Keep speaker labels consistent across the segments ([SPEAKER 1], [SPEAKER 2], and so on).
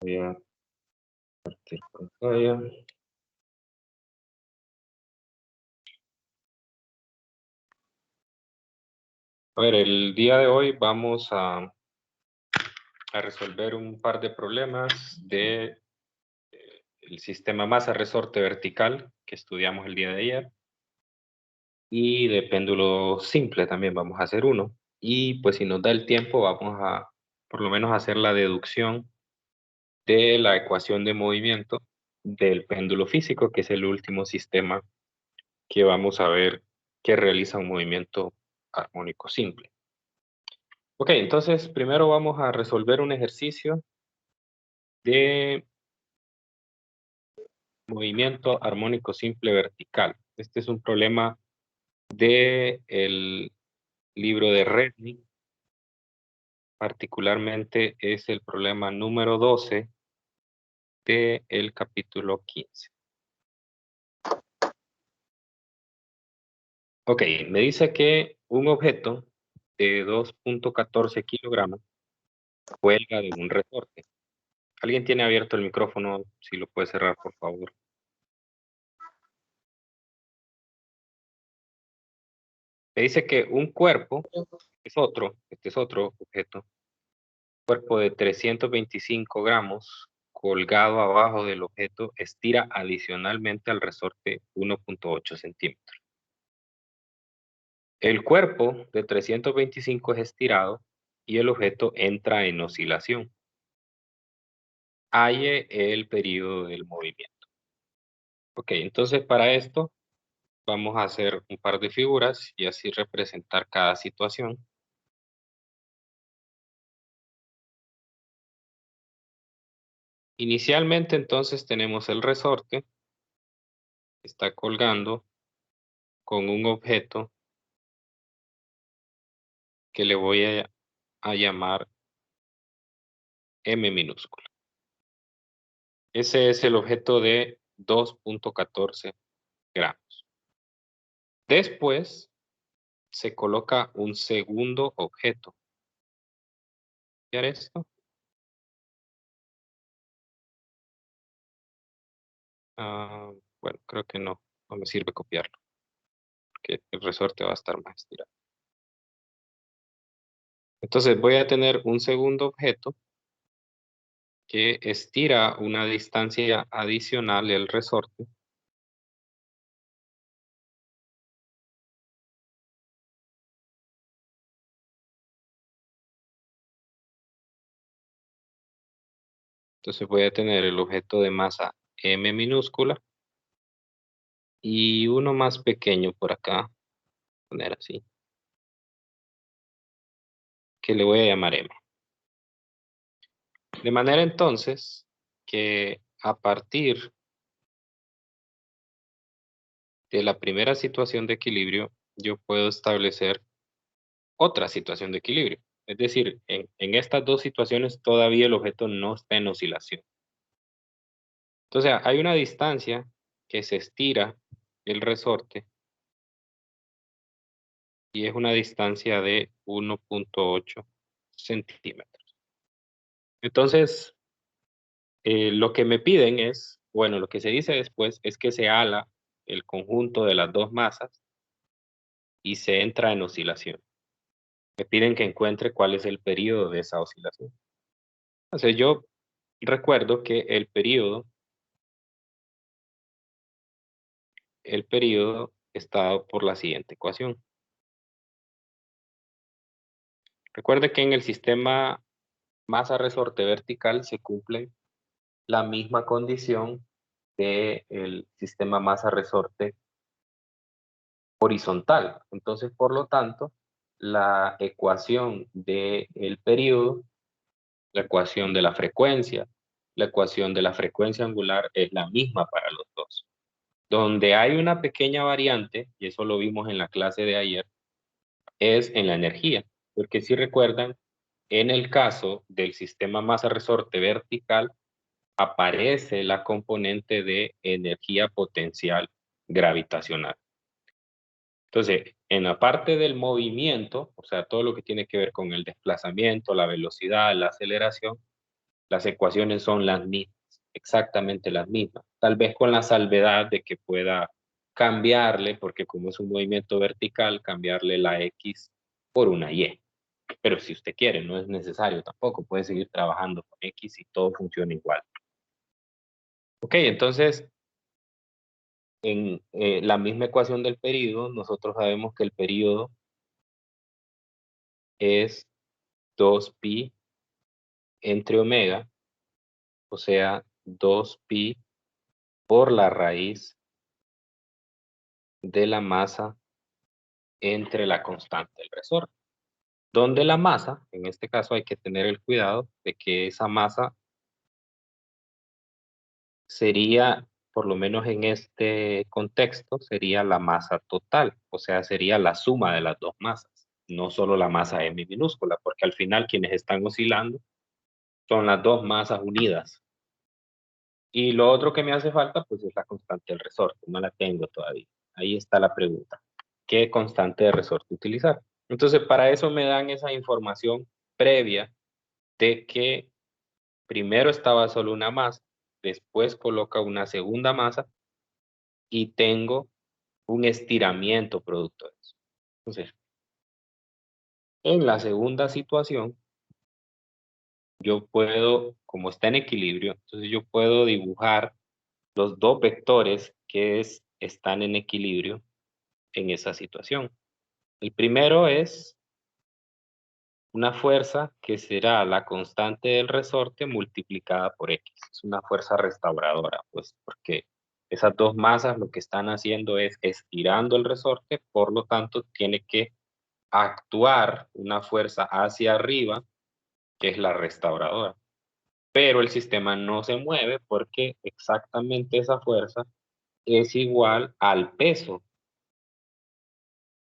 [SPEAKER 1] Voy a compartir pantalla. A ver, el día de hoy vamos a resolver un par de problemas de el sistema masa-resorte vertical que estudiamos el día de ayer, y de péndulo simple también vamos a hacer uno. Y pues si nos da el tiempo vamos a por lo menos hacer la deducción de la ecuación de movimiento del péndulo físico, que es el último sistema que vamos a ver que realiza un movimiento armónico simple. Ok, entonces primero vamos a resolver un ejercicio de movimiento armónico simple vertical. Este es un problema del libro de Redney, particularmente es el problema número 12 del capítulo 15. Ok, me dice que un objeto de 2.14 kilogramos cuelga de un resorte. ¿Alguien tiene abierto el micrófono? Si lo puede cerrar, por favor. Me dice que un cuerpo, este es otro objeto, cuerpo de 325 gramos colgado abajo del objeto estira adicionalmente al resorte 1.8 centímetros. El cuerpo de 325 es estirado y el objeto entra en oscilación. Halle el periodo del movimiento. Ok, entonces para esto vamos a hacer un par de figuras y así representar cada situación. Inicialmente entonces tenemos el resorte que está colgando con un objeto que le voy a llamar M minúscula. Ese es el objeto de 2.14 gramos. Después se coloca un segundo objeto. ¿Copiar esto? Bueno, creo que no me sirve copiarlo, porque el resorte va a estar más estirado. Entonces voy a tener un segundo objeto que estira una distancia adicional el resorte. Entonces voy a tener el objeto de masa M minúscula y uno más pequeño por acá, poner así, que le voy a llamar M. De manera entonces que a partir de la primera situación de equilibrio, yo puedo establecer otra situación de equilibrio. Es decir, en estas dos situaciones todavía el objeto no está en oscilación. Entonces hay una distancia que se estira el resorte y es una distancia de 1.8 centímetros. Entonces, lo que me piden es, bueno, lo que se dice después es que se ala el conjunto de las dos masas y se entra en oscilación. Me piden que encuentre cuál es el periodo de esa oscilación. Entonces yo recuerdo que el periodo está dado por la siguiente ecuación. Recuerde que en el sistema masa-resorte vertical se cumple la misma condición del sistema masa-resorte horizontal. Entonces, por lo tanto, la ecuación del periodo, la ecuación de la ecuación de la frecuencia angular es la misma para los dos. Donde hay una pequeña variante, y eso lo vimos en la clase de ayer, es en la energía. Porque si recuerdan, en el caso del sistema masa-resorte vertical, aparece la componente de energía potencial gravitacional. Entonces, en la parte del movimiento, o sea, todo lo que tiene que ver con el desplazamiento, la velocidad, la aceleración, las ecuaciones son las mismas, exactamente las mismas. Tal vez con la salvedad de que pueda cambiarle, porque como es un movimiento vertical, cambiarle la X por una Y. Pero si usted quiere, no es necesario tampoco, puede seguir trabajando con X y todo funciona igual. Ok, entonces, en la misma ecuación del período, nosotros sabemos que el período es 2pi entre omega, o sea, 2pi por la raíz de la masa entre la constante del resorte. Donde la masa, en este caso hay que tener el cuidado de que esa masa sería, por lo menos en este contexto, sería la masa total, o sea, sería la suma de las dos masas, no solo la masa m minúscula, porque al final quienes están oscilando son las dos masas unidas. Y lo otro que me hace falta, pues es la constante del resorte, no la tengo todavía. Ahí está la pregunta. ¿Qué constante de resorte utilizar? Entonces, para eso me dan esa información previa de que primero estaba solo una masa, después coloca una segunda masa y tengo un estiramiento producto de eso. Entonces, en la segunda situación, yo puedo, como está en equilibrio, entonces yo puedo dibujar los dos vectores que están en equilibrio en esa situación. El primero es una fuerza que será la constante del resorte multiplicada por X. Es una fuerza restauradora, pues porque esas dos masas lo que están haciendo es estirando el resorte, por lo tanto tiene que actuar una fuerza hacia arriba, que es la restauradora. Pero el sistema no se mueve porque exactamente esa fuerza es igual al peso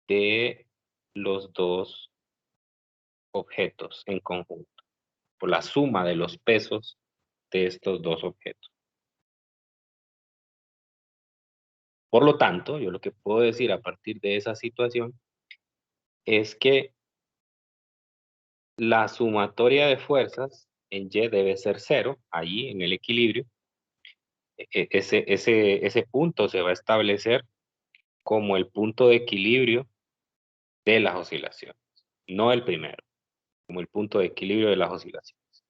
[SPEAKER 1] de los dos objetos en conjunto, por la suma de los pesos de estos dos objetos. Por lo tanto, yo lo que puedo decir a partir de esa situación es que la sumatoria de fuerzas en Y debe ser cero, allí en el equilibrio. Ese punto se va a establecer como el punto de equilibrio de las oscilaciones, no el primero, como el punto de equilibrio de las oscilaciones.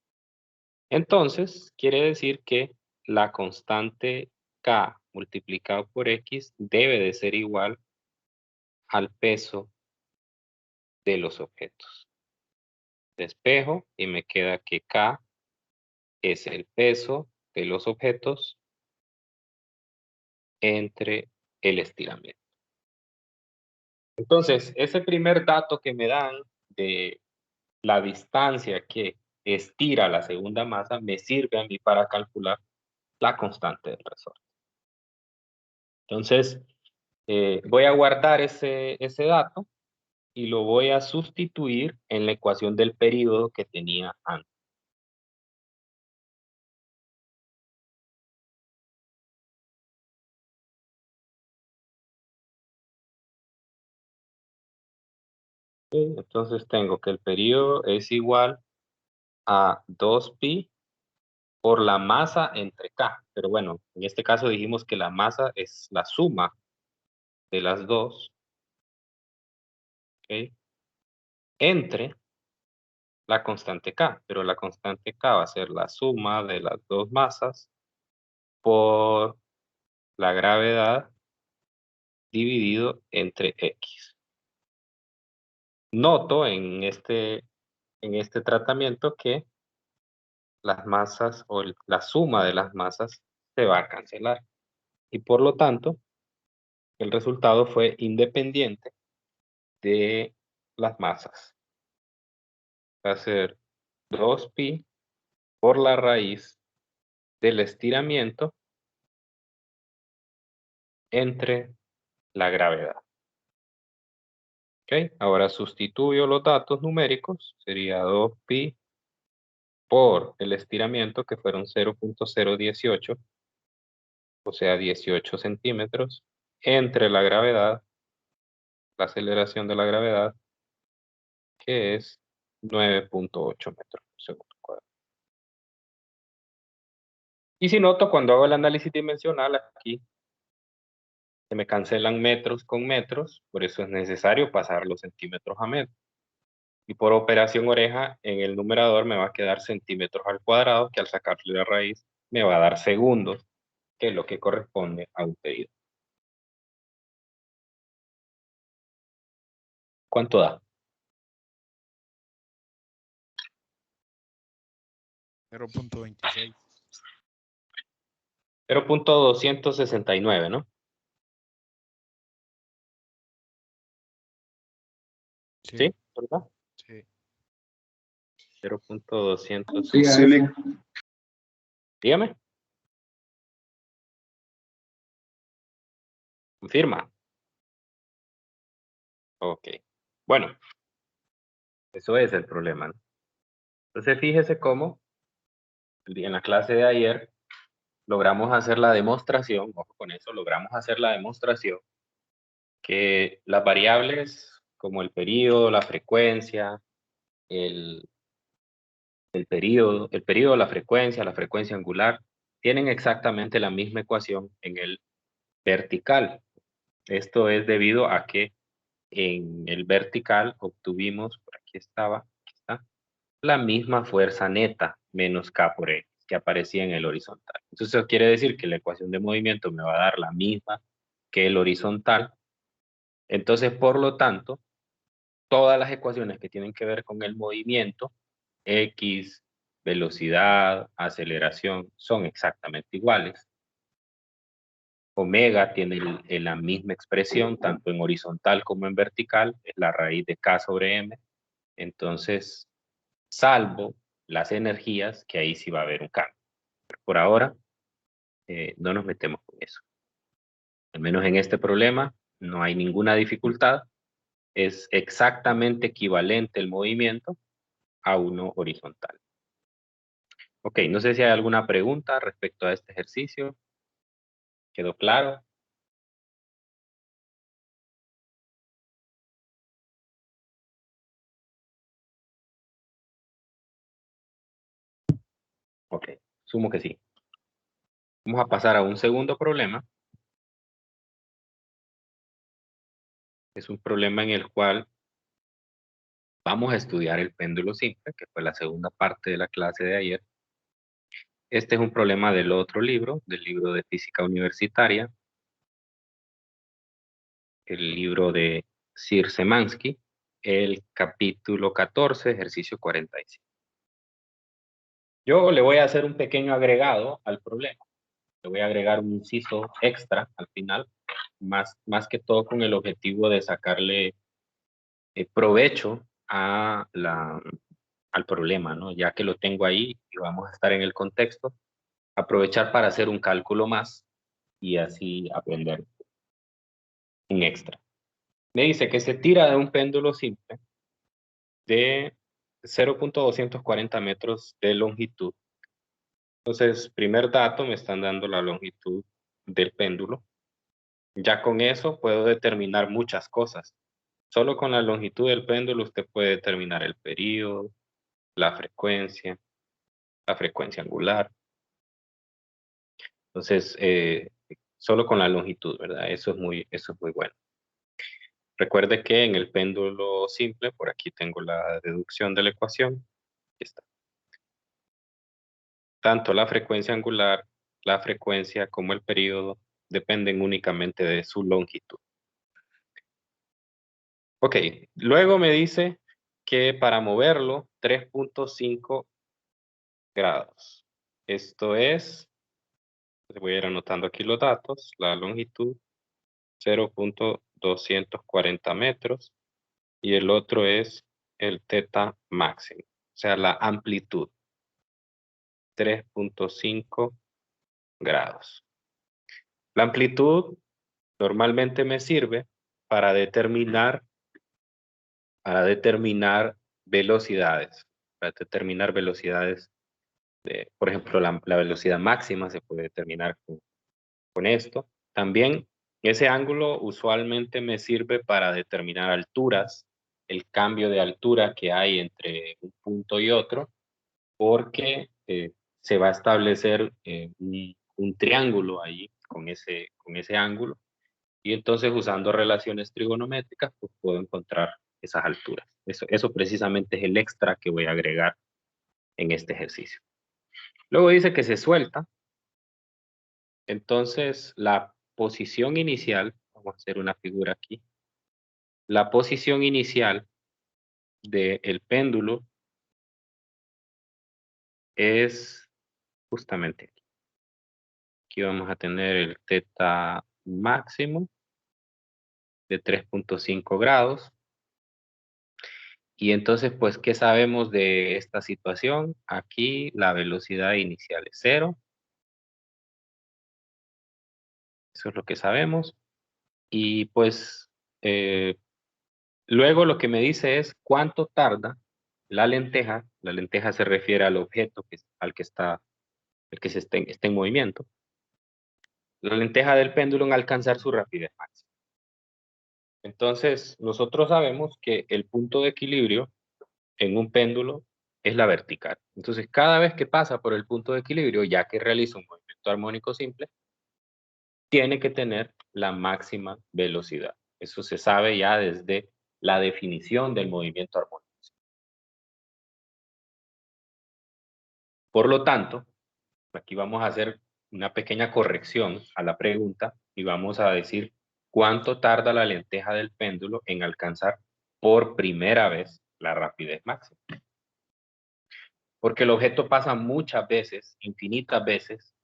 [SPEAKER 1] Entonces, quiere decir que la constante K multiplicado por X debe de ser igual al peso de los objetos. Despejo y me queda que K es el peso de los objetos entre el estiramiento. Entonces, ese primer dato que me dan de la distancia que estira la segunda masa me sirve a mí para calcular la constante del resorte. Entonces, voy a guardar ese dato y lo voy a sustituir en la ecuación del período que tenía antes. Entonces tengo que el período es igual a 2pi por la masa entre K. Pero bueno, en este caso dijimos que la masa es la suma de las dos, ¿ok? Entre la constante K. Pero la constante K va a ser la suma de las dos masas por la gravedad dividido entre X. Noto en este tratamiento que las masas o la suma de las masas se va a cancelar. Y por lo tanto, el resultado fue independiente de las masas. Va a ser 2pi por la raíz del estiramiento entre la gravedad. ¿Ok? Ahora sustituyo los datos numéricos. Sería 2pi por el estiramiento, que fueron 0.018, o sea, 18 centímetros, entre la gravedad, la aceleración de la gravedad, que es 9.8 metros por segundo cuadrado. Y si noto, cuando hago el análisis dimensional, aquí se me cancelan metros con metros, por eso es necesario pasar los centímetros a metros. Y por operación oreja, en el numerador me va a quedar centímetros al cuadrado, que al sacarle la raíz me va a dar segundos, que es lo que corresponde a un pedido. ¿Cuánto da?
[SPEAKER 2] 0.26.
[SPEAKER 1] 0.269, ¿no?
[SPEAKER 2] Sí,
[SPEAKER 1] ¿Sí? ¿Verdad?
[SPEAKER 2] sí.
[SPEAKER 1] 0.200.
[SPEAKER 3] Sí,
[SPEAKER 1] Dígame. Confirma. Ok. Bueno, eso es el problema, ¿no? Entonces fíjese cómo en la clase de ayer logramos hacer la demostración, ojo con eso, logramos hacer la demostración que las variables como el periodo, la frecuencia, el periodo, la frecuencia angular, tienen exactamente la misma ecuación en el vertical. Esto es debido a que en el vertical obtuvimos, por aquí estaba, aquí está, la misma fuerza neta menos K por X que aparecía en el horizontal. Entonces eso quiere decir que la ecuación de movimiento me va a dar la misma que el horizontal. Entonces, por lo tanto, todas las ecuaciones que tienen que ver con el movimiento, X, velocidad, aceleración, son exactamente iguales. Omega tiene la misma expresión, tanto en horizontal como en vertical, es la raíz de K sobre M. Entonces, salvo las energías, que ahí sí va a haber un cambio. Pero por ahora, no nos metemos con eso. Al menos en este problema, no hay ninguna dificultad. Es exactamente equivalente el movimiento a uno horizontal. Ok, no sé si hay alguna pregunta respecto a este ejercicio. ¿Quedó claro? Ok, sumo que sí. Vamos a pasar a un segundo problema. Es un problema en el cual vamos a estudiar el péndulo simple, que fue la segunda parte de la clase de ayer. Este es un problema del otro libro, del libro de física universitaria, el libro de Sir Szymanski, el capítulo 14, ejercicio 45. Yo le voy a hacer un pequeño agregado al problema. Le voy a agregar un inciso extra al final, más que todo con el objetivo de sacarle provecho al problema, ¿no? Ya que lo tengo ahí y vamos a estar en el contexto, aprovechar para hacer un cálculo más y así aprender un extra. Me dice que se tira de un péndulo simple de 0.240 metros de longitud. Entonces, primer dato, me están dando la longitud del péndulo. Ya con eso puedo determinar muchas cosas. Solo con la longitud del péndulo usted puede determinar el período, la frecuencia angular. Entonces, solo con la longitud, ¿verdad? Eso es muy bueno. Recuerde que en el péndulo simple, por aquí tengo la deducción de la ecuación. Aquí está. Tanto la frecuencia angular, la frecuencia como el período dependen únicamente de su longitud. Ok, luego me dice que para moverlo 3.5 grados. Esto es, voy a ir anotando aquí los datos, la longitud 0.240 metros y el otro es el teta máximo, o sea, la amplitud 3.5 grados. La amplitud normalmente me sirve para determinar velocidades, por ejemplo, la velocidad máxima se puede determinar con esto. También ese ángulo usualmente me sirve para determinar alturas, el cambio de altura que hay entre un punto y otro, porque se va a establecer un triángulo ahí con ese ángulo. Y entonces usando relaciones trigonométricas, pues puedo encontrar esas alturas. Eso precisamente es el extra que voy a agregar en este ejercicio. Luego dice que se suelta. Entonces la posición inicial, vamos a hacer una figura aquí. La posición inicial del péndulo es justamente aquí. Aquí vamos a tener el teta máximo de 3.5 grados. Y entonces, pues, ¿qué sabemos de esta situación? Aquí la velocidad inicial es 0. Eso es lo que sabemos. Y pues, luego lo que me dice es cuánto tarda la lenteja. La lenteja se refiere al objeto al que está, el que está en movimiento. La lenteja del péndulo en alcanzar su rapidez máxima. Entonces, nosotros sabemos que el punto de equilibrio en un péndulo es la vertical. Entonces, cada vez que pasa por el punto de equilibrio, ya que realiza un movimiento armónico simple, tiene que tener la máxima velocidad. Eso se sabe ya desde la definición del movimiento armónico. Por lo tanto, aquí vamos a hacer una pequeña corrección a la pregunta y vamos a decir cuánto tarda la lenteja del péndulo en alcanzar por primera vez la rapidez máxima. Porque el objeto pasa muchas veces, infinitas veces,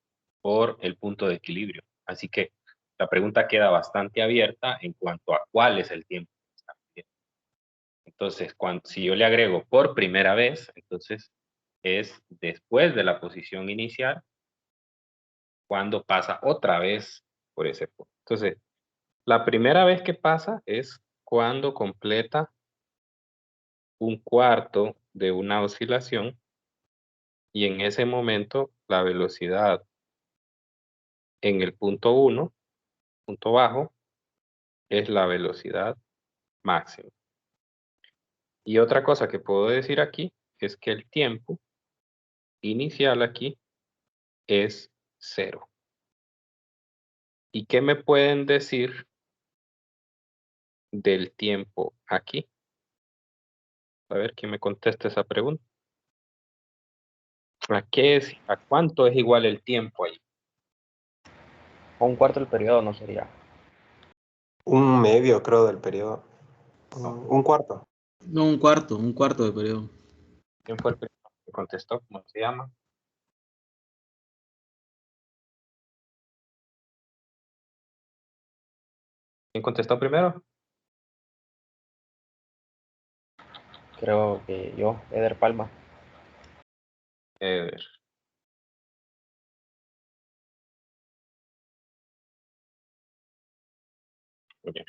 [SPEAKER 1] por el punto de equilibrio. Así que la pregunta queda bastante abierta en cuanto a cuál es el tiempo que está pidiendo. Entonces, si yo le agrego por primera vez, entonces es después de la posición inicial, cuando pasa otra vez por ese punto. Entonces, la primera vez que pasa es cuando completa un cuarto de una oscilación y en ese momento la velocidad en el punto 1, punto bajo, es la velocidad máxima. Y otra cosa que puedo decir aquí es que el tiempo inicial aquí es 0. ¿Y qué me pueden decir del tiempo aquí? A ver quién me contesta esa pregunta. ¿A cuánto es igual el tiempo ahí?
[SPEAKER 3] O un cuarto del periodo no sería.
[SPEAKER 4] Un medio, creo, del periodo.
[SPEAKER 1] No.
[SPEAKER 4] Un cuarto.
[SPEAKER 5] No, un cuarto de periodo.
[SPEAKER 1] ¿Quién fue el primero que contestó? ¿Cómo se llama? ¿Quién contestó primero?
[SPEAKER 3] Creo que yo, Eder Palma.
[SPEAKER 1] Eder. Bien.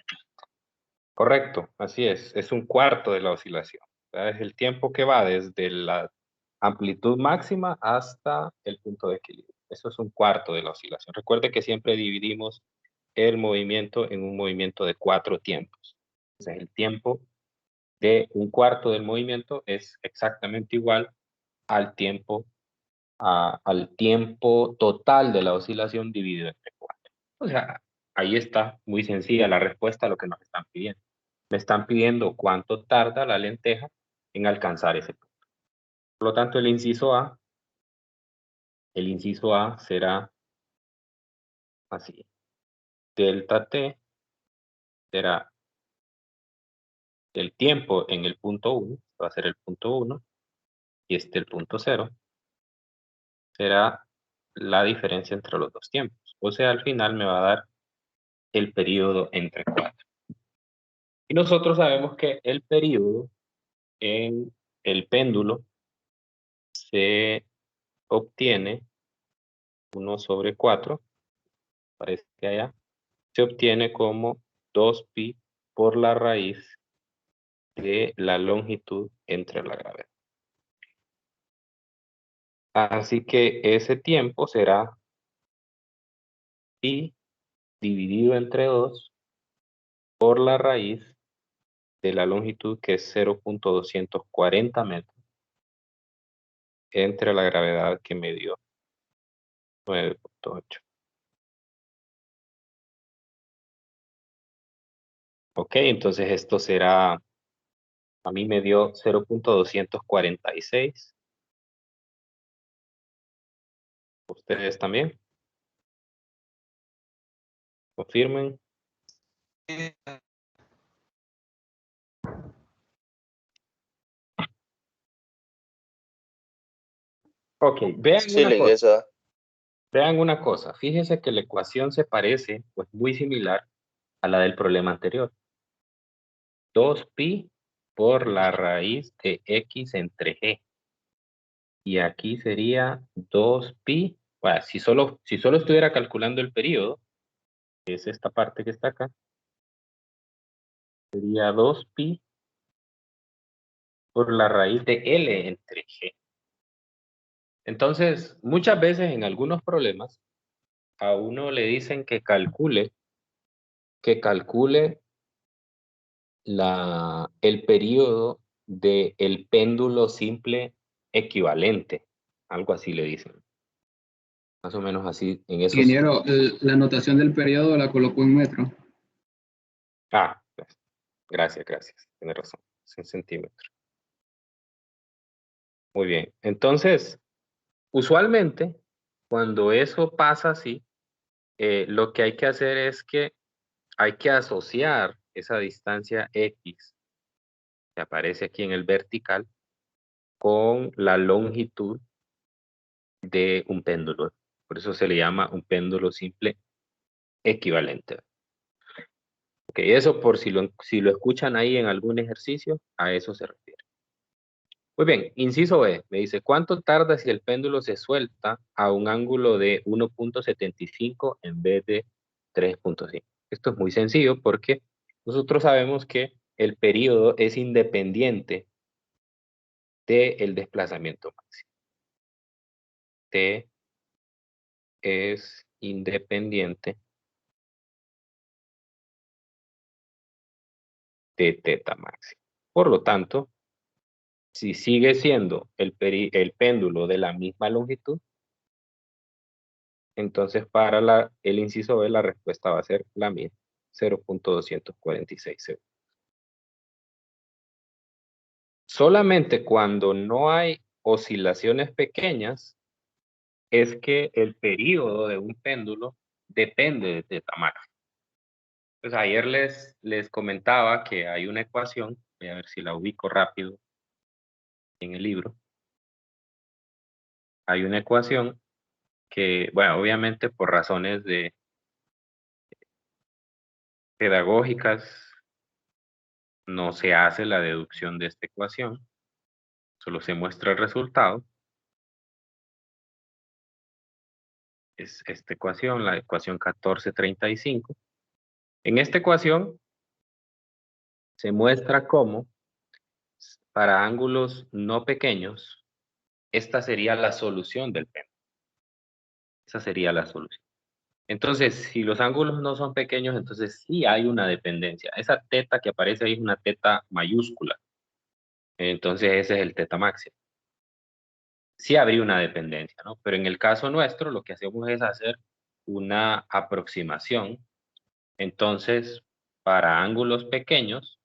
[SPEAKER 1] Correcto, así es un cuarto de la oscilación. O sea, es el tiempo que va desde la amplitud máxima hasta el punto de equilibrio. Eso es un cuarto de la oscilación. Recuerde que siempre dividimos el movimiento en un movimiento de 4 tiempos. Entonces, el tiempo de un cuarto del movimiento es exactamente igual al tiempo total de la oscilación dividido entre 4. O sea, ahí está, muy sencilla la respuesta a lo que nos están pidiendo. Me están pidiendo cuánto tarda la lenteja en alcanzar ese punto. Por lo tanto, el inciso A será así. Delta T será el tiempo en el punto 1, va a ser el punto 1, y el punto 0 será la diferencia entre los dos tiempos. O sea, al final me va a dar el periodo entre 4. Y nosotros sabemos que el periodo en el péndulo se obtiene 1/4, parece que allá, se obtiene como 2pi por la raíz de la longitud entre la gravedad. Así que ese tiempo será pi dividido entre 2 por la raíz de la longitud, que es 0.240 metros, entre la gravedad que me dio 9.8. Ok, entonces esto será, a mí me dio 0.246. ¿Ustedes también? Confirmen. Ok, vean
[SPEAKER 6] Sí,
[SPEAKER 1] una cosa.
[SPEAKER 6] esa.
[SPEAKER 1] Vean una cosa. Fíjense que la ecuación se parece, pues muy similar a la del problema anterior. 2pi por la raíz de x entre g. Y aquí sería 2pi. Bueno, si solo estuviera calculando el periodo, que es esta parte que está acá, sería 2pi por la raíz de L entre G. Entonces, muchas veces en algunos problemas, a uno le dicen que calcule el periodo del péndulo simple equivalente. Algo así le dicen. Más o menos así, en esos...
[SPEAKER 5] Ingeniero, la notación del periodo la colocó en metro.
[SPEAKER 1] Ah, gracias. Tiene razón. Es en centímetros. Muy bien. Entonces, usualmente, cuando eso pasa así, lo que hay que hacer es que hay que asociar esa distancia X que aparece aquí en el vertical con la longitud de un péndulo. Por eso se le llama un péndulo simple equivalente. Ok, eso por si lo escuchan ahí en algún ejercicio, a eso se refiere. Muy bien, inciso B, me dice, ¿cuánto tarda si el péndulo se suelta a un ángulo de 1.75 en vez de 3.5? Esto es muy sencillo porque nosotros sabemos que el periodo es independiente del desplazamiento máximo. T es independiente de teta máximo. Por lo tanto, si sigue siendo el péndulo de la misma longitud, entonces para el inciso B la respuesta va a ser la misma, 0.246 segundos. Solamente cuando no hay oscilaciones pequeñas es que el periodo de un péndulo depende de teta máximo. Pues ayer les comentaba que hay una ecuación, voy a ver si la ubico rápido en el libro. Hay una ecuación que, bueno, obviamente por razones pedagógicas no se hace la deducción de esta ecuación, solo se muestra el resultado. Es esta ecuación, la ecuación 1435. En esta ecuación se muestra cómo para ángulos no pequeños, esta sería la solución del péndulo. Esa sería la solución. Entonces, si los ángulos no son pequeños, entonces sí hay una dependencia. Esa teta que aparece ahí es una teta mayúscula. Entonces ese es el teta máximo. Sí habría una dependencia, ¿no? Pero en el caso nuestro, lo que hacemos es hacer una aproximación. Entonces, para ángulos pequeños,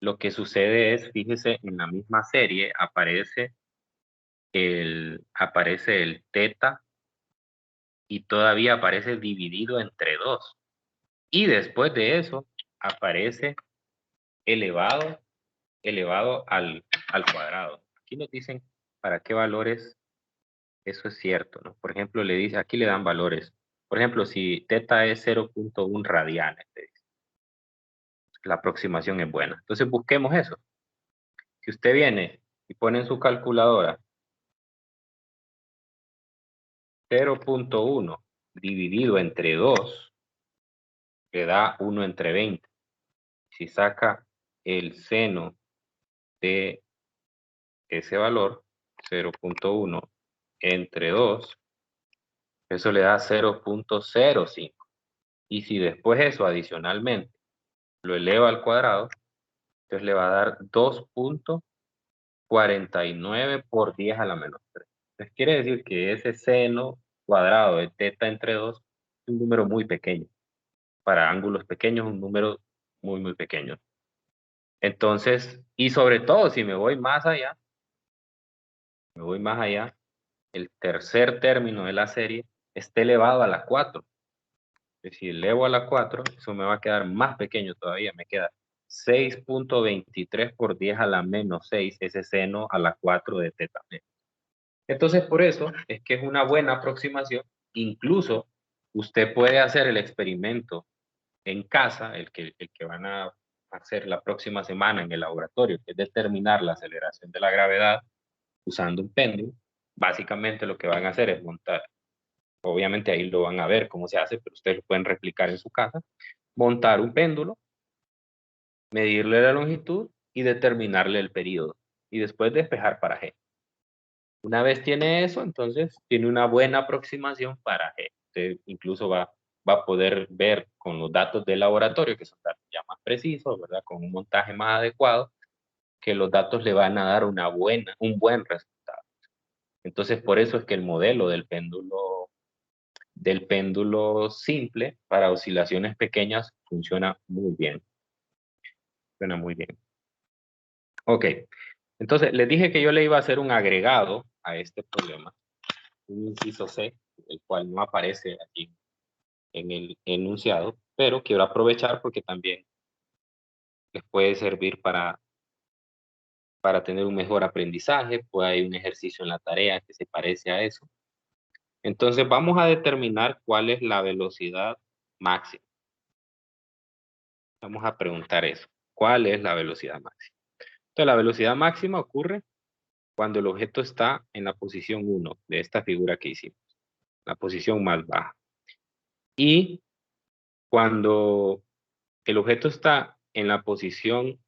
[SPEAKER 1] lo que sucede es, fíjese, en la misma serie aparece el teta y todavía aparece dividido entre 2. Y después de eso aparece elevado al cuadrado. Aquí nos dicen para qué valores eso es cierto, ¿no? Por ejemplo, aquí le dan valores. Por ejemplo, si teta es 0.1 radianes, la aproximación es buena. Entonces busquemos eso. Si usted viene y pone en su calculadora 0.1 dividido entre 2, le da 1 entre 20. Si saca el seno de ese valor, 0.1 entre 2, eso le da 0.05. Y si después eso adicionalmente lo eleva al cuadrado, entonces le va a dar 2.49 por 10 a la menos 3. Entonces quiere decir que ese seno cuadrado de teta entre 2 es un número muy pequeño. Para ángulos pequeños, un número muy, muy pequeño. Entonces, y sobre todo, si me voy más allá, el tercer término de la serie está elevado a la 4. Si elevo a la 4, eso me va a quedar más pequeño todavía. Me queda 6.23 por 10 a la menos 6, ese seno a la 4 de teta menos. Entonces, por eso es que es una buena aproximación. Incluso usted puede hacer el experimento en casa, el que van a hacer la próxima semana en el laboratorio, que es determinar la aceleración de la gravedad usando un péndulo. Básicamente lo que van a hacer es montar, obviamente ahí lo van a ver cómo se hace, pero ustedes lo pueden replicar en su casa, montar un péndulo, medirle la longitud y determinarle el periodo, y después despejar para G. Una vez tiene eso, entonces tiene una buena aproximación para G. Usted incluso va a poder ver con los datos del laboratorio, que son datos ya más precisos, ¿verdad? Con un montaje más adecuado, que los datos le van a dar un buen resultado. Entonces, por eso es que el modelo del péndulo simple para oscilaciones pequeñas funciona muy bien. Funciona muy bien. Ok, entonces les dije que yo le iba a hacer un agregado a este problema, un inciso C, el cual no aparece aquí en el enunciado, pero quiero aprovechar porque también les puede servir para tener un mejor aprendizaje, pues hay un ejercicio en la tarea que se parece a eso. Entonces vamos a determinar cuál es la velocidad máxima. Vamos a preguntar eso. ¿Cuál es la velocidad máxima? Entonces la velocidad máxima ocurre cuando el objeto está en la posición 1 de esta figura que hicimos, la posición más baja. Y cuando el objeto está en la posición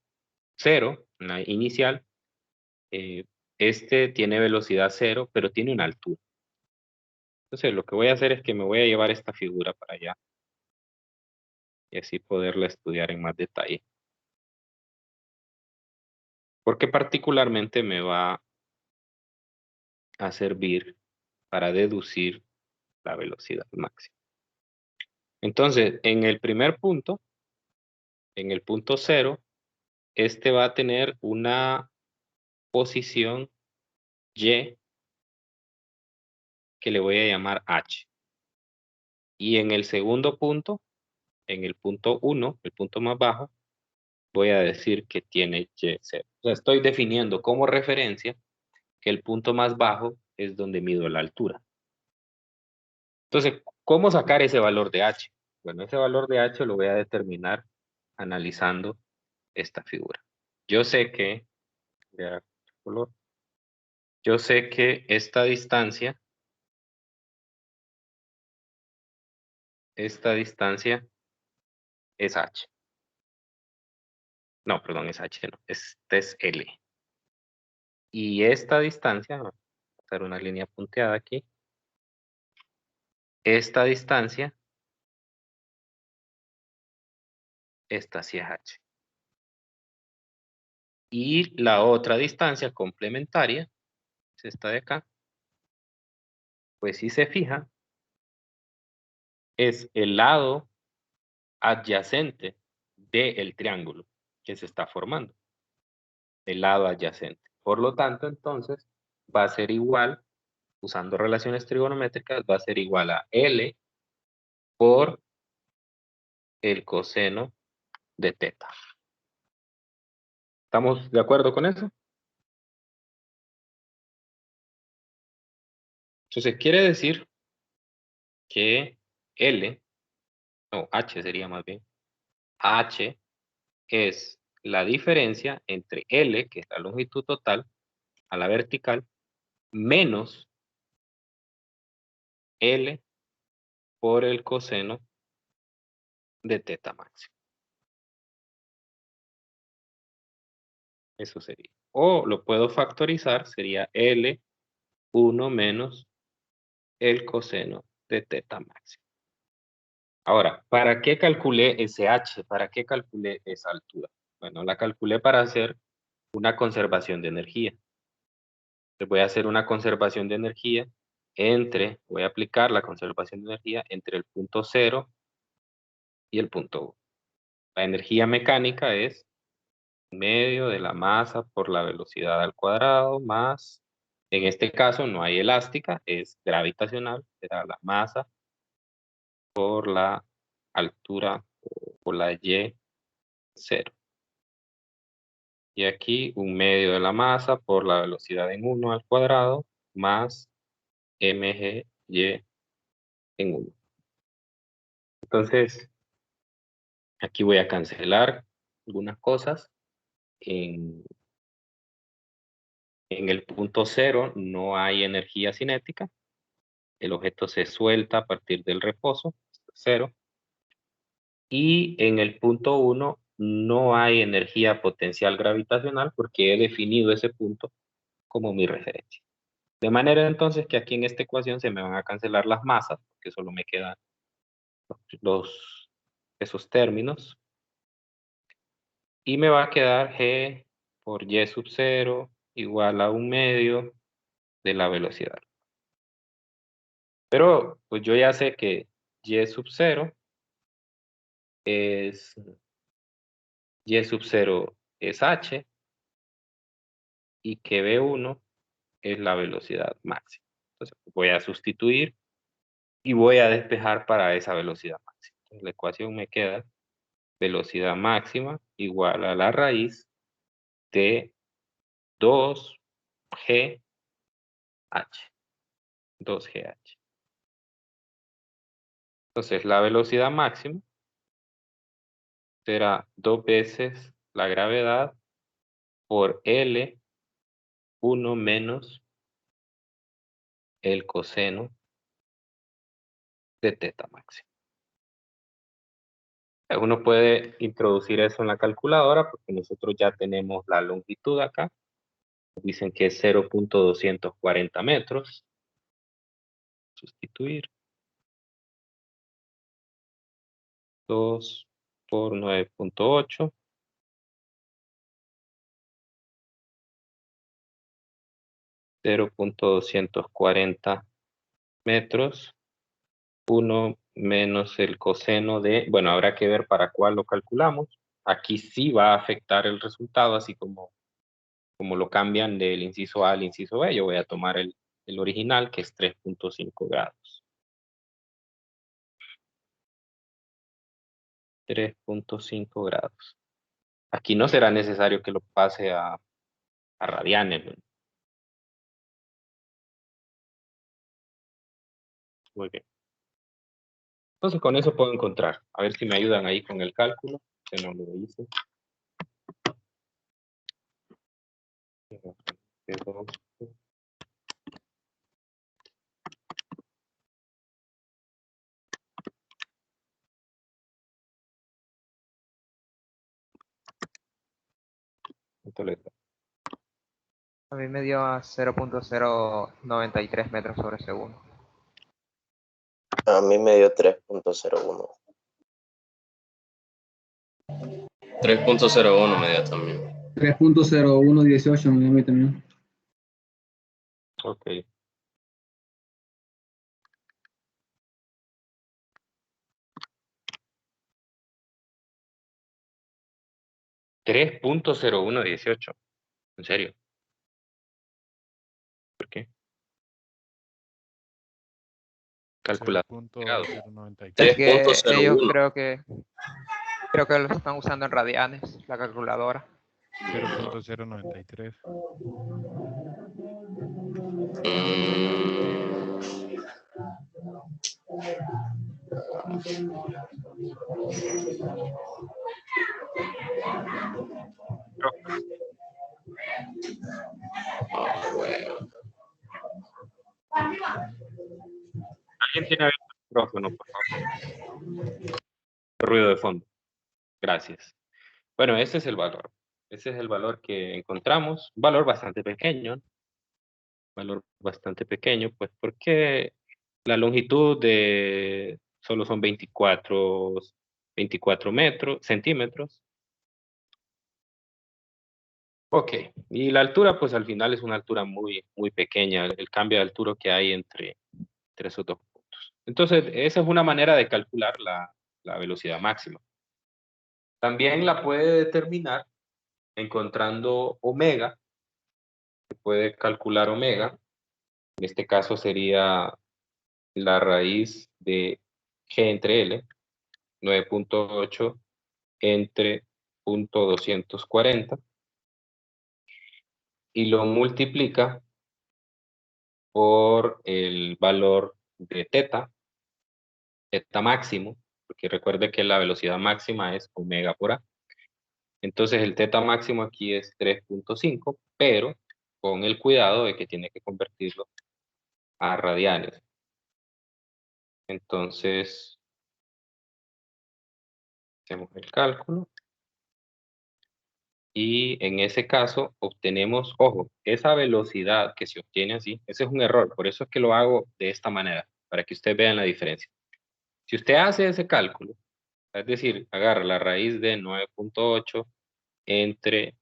[SPEAKER 1] 0, en la inicial, este tiene velocidad 0, pero tiene una altura. Entonces lo que voy a hacer es que me voy a llevar esta figura para allá y así poderla estudiar en más detalle. Porque particularmente me va a servir para deducir la velocidad máxima. Entonces, en el primer punto, en el punto 0, este va a tener una posición Y que le voy a llamar H. Y en el segundo punto, en el punto 1, el punto más bajo, voy a decir que tiene Y0. O sea, estoy definiendo como referencia que el punto más bajo es donde mido la altura. Entonces, ¿cómo sacar ese valor de H? Bueno, ese valor de H lo voy a determinar analizando esta figura. Yo sé que, yo sé que esta distancia es H. No, perdón, es H, no, este es L. Y esta distancia, vamos a hacer una línea punteada aquí. Esta distancia, esta sí es H. Y la otra distancia complementaria, es esta de acá, pues si se fija, es el lado adyacente del triángulo que se está formando. El lado adyacente. Por lo tanto, entonces, va a ser igual, usando relaciones trigonométricas, va a ser igual a L por el coseno de teta. ¿Estamos de acuerdo con eso? Entonces, quiere decir que H sería más bien, H es la diferencia entre L, que es la longitud total, a la vertical, menos L por el coseno de teta máximo. Eso sería. O lo puedo factorizar, sería L1 menos el coseno de teta máximo. Ahora, ¿para qué calculé ese H? ¿Para qué calculé esa altura? Bueno, la calculé para hacer una conservación de energía. Les voy a hacer una conservación de energía voy a aplicar la conservación de energía entre el punto 0 y el punto 1. La energía mecánica es medio de la masa por la velocidad al cuadrado más, en este caso no hay elástica, es gravitacional, será la masa por la altura, por la Y0. Y aquí un medio de la masa por la velocidad en 1 al cuadrado más mg y en 1. Entonces, aquí voy a cancelar algunas cosas. En el punto 0 no hay energía cinética. El objeto se suelta a partir del reposo, 0. Y en el punto 1 no hay energía potencial gravitacional porque he definido ese punto como mi referencia. De manera entonces que aquí en esta ecuación se me van a cancelar las masas, porque solo me quedan esos términos. Y me va a quedar G por Y sub 0 igual a 1/2 de la velocidad. Pero pues yo ya sé que Y sub 0 es h y que V1 es la velocidad máxima. Entonces voy a sustituir y voy a despejar para esa velocidad máxima. Entonces, la ecuación me queda velocidad máxima igual a la raíz de 2GH. 2GH. Entonces la velocidad máxima será 2 veces la gravedad por L1 menos el coseno de teta máxima. Uno puede introducir eso en la calculadora porque nosotros ya tenemos la longitud acá. Dicen que es 0.240 metros. Sustituir. 2 por 9.8. 0.240 metros. 1 menos el coseno de, bueno, habrá que ver para cuál lo calculamos. Aquí sí va a afectar el resultado, así como lo cambian del inciso A al inciso B. Yo voy a tomar el original, que es 3.5 grados. 3.5 grados. Aquí no será necesario que lo pase a radianes, ¿no? Muy bien. Entonces con eso puedo encontrar. A ver si me ayudan ahí con el cálculo, que no lo hice.
[SPEAKER 6] A mí me dio a 0.093 metros sobre segundo.
[SPEAKER 4] A mí me dio 3.01.
[SPEAKER 7] 3.01 me dio también.
[SPEAKER 5] 3.0118 me dio a mí también.
[SPEAKER 1] Ok. $3.0118. ¿En serio? ¿Por qué? Calculador.
[SPEAKER 2] 0.093.
[SPEAKER 6] Es que
[SPEAKER 7] 3.01.
[SPEAKER 6] ellos creo que lo están usando en radianes, la calculadora.
[SPEAKER 2] 0.093.
[SPEAKER 7] Bueno.
[SPEAKER 1] ¿Alguien tiene abierto el micrófono, por favor? Ruido de fondo. Gracias. Bueno, ese es el valor. Ese es el valor que encontramos. Un valor bastante pequeño. Valor bastante pequeño, pues porque la longitud de solo son 24 centímetros. Ok, y la altura, pues al final es una altura muy, muy pequeña. El cambio de altura que hay entre entre esos dos puntos. Entonces, esa es una manera de calcular la velocidad máxima. También la puede determinar encontrando omega. Se puede calcular omega. En este caso sería la raíz de G entre L, 9.8 entre 0.240, y lo multiplica por el valor de teta máximo, porque recuerde que la velocidad máxima es omega por A. Entonces el teta máximo aquí es 3.5, pero con el cuidado de que tiene que convertirlo a radianes. Entonces, hacemos el cálculo. Y en ese caso obtenemos, ojo, esa velocidad que se obtiene así, ese es un error, por eso es que lo hago de esta manera, para que ustedes vean la diferencia. Si usted hace ese cálculo, es decir, agarra la raíz de 9.8 entre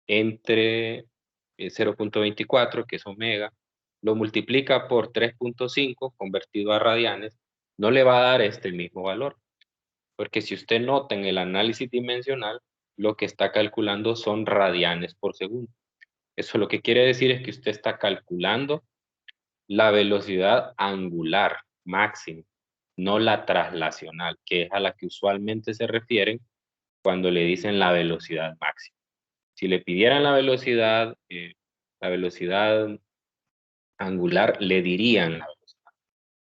[SPEAKER 1] 0.24, que es omega, lo multiplica por 3.5 convertido a radianes, no le va a dar este mismo valor. Porque si usted nota en el análisis dimensional, lo que está calculando son radianes por segundo. Eso lo que quiere decir es que usted está calculando la velocidad angular máxima, no la traslacional, que es a la que usualmente se refieren cuando le dicen la velocidad máxima. Si le pidieran la velocidad angular, le dirían la velocidad.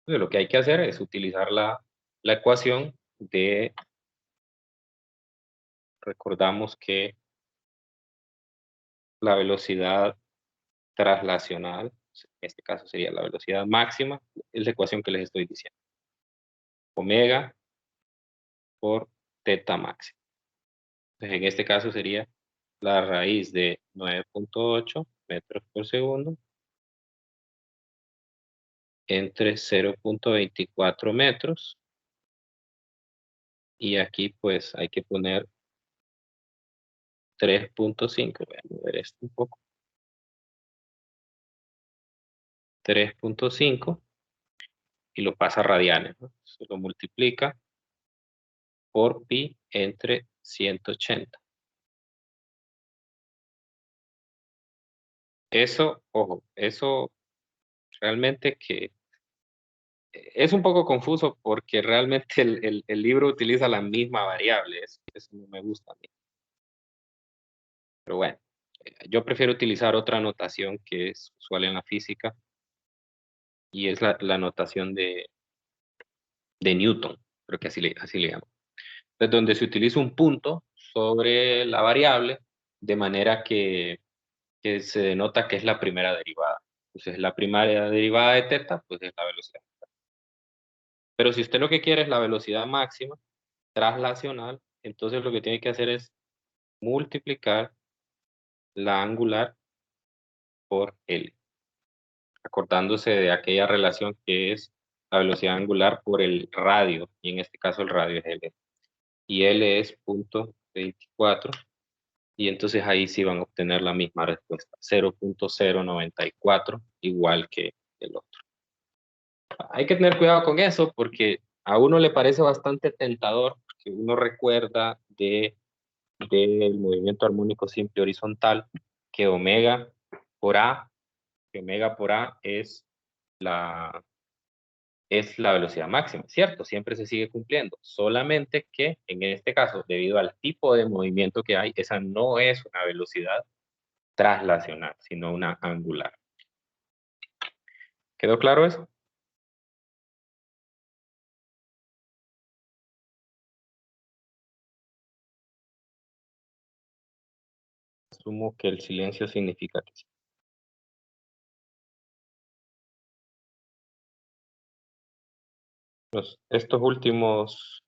[SPEAKER 1] Entonces, lo que hay que hacer es utilizar la ecuación de, recordamos que la velocidad traslacional, en este caso sería la velocidad máxima, es la ecuación que les estoy diciendo. Omega por teta máxima. Entonces, en este caso sería la raíz de 9.8 metros por segundo entre 0.24 metros. Y aquí pues hay que poner 3.5. Voy a mover esto un poco. 3.5 y lo pasa a radianes, ¿no? Se lo multiplica por pi entre 180. Eso, ojo, eso realmente que es un poco confuso porque realmente el libro utiliza la misma variable. Eso no me gusta a mí. Pero bueno, yo prefiero utilizar otra notación que es usual en la física y es la notación de Newton, creo que así le llamo. Entonces, donde se utiliza un punto sobre la variable de manera que se denota que es la primera derivada. Entonces, la primera derivada de teta, pues es la velocidad. Pero si usted lo que quiere es la velocidad máxima traslacional, entonces lo que tiene que hacer es multiplicar la angular por L, acordándose de aquella relación que es la velocidad angular por el radio, y en este caso el radio es L. Y L es 0.24, y entonces ahí sí van a obtener la misma respuesta, 0.094, igual que el otro. Hay que tener cuidado con eso porque a uno le parece bastante tentador, que uno recuerda del movimiento armónico simple horizontal, que omega por A es la velocidad máxima, ¿cierto? Siempre se sigue cumpliendo, solamente que en este caso, debido al tipo de movimiento que hay, esa no es una velocidad traslacional, sino una angular. ¿Quedó claro eso? Asumo que el silencio significa que sí. Estos últimos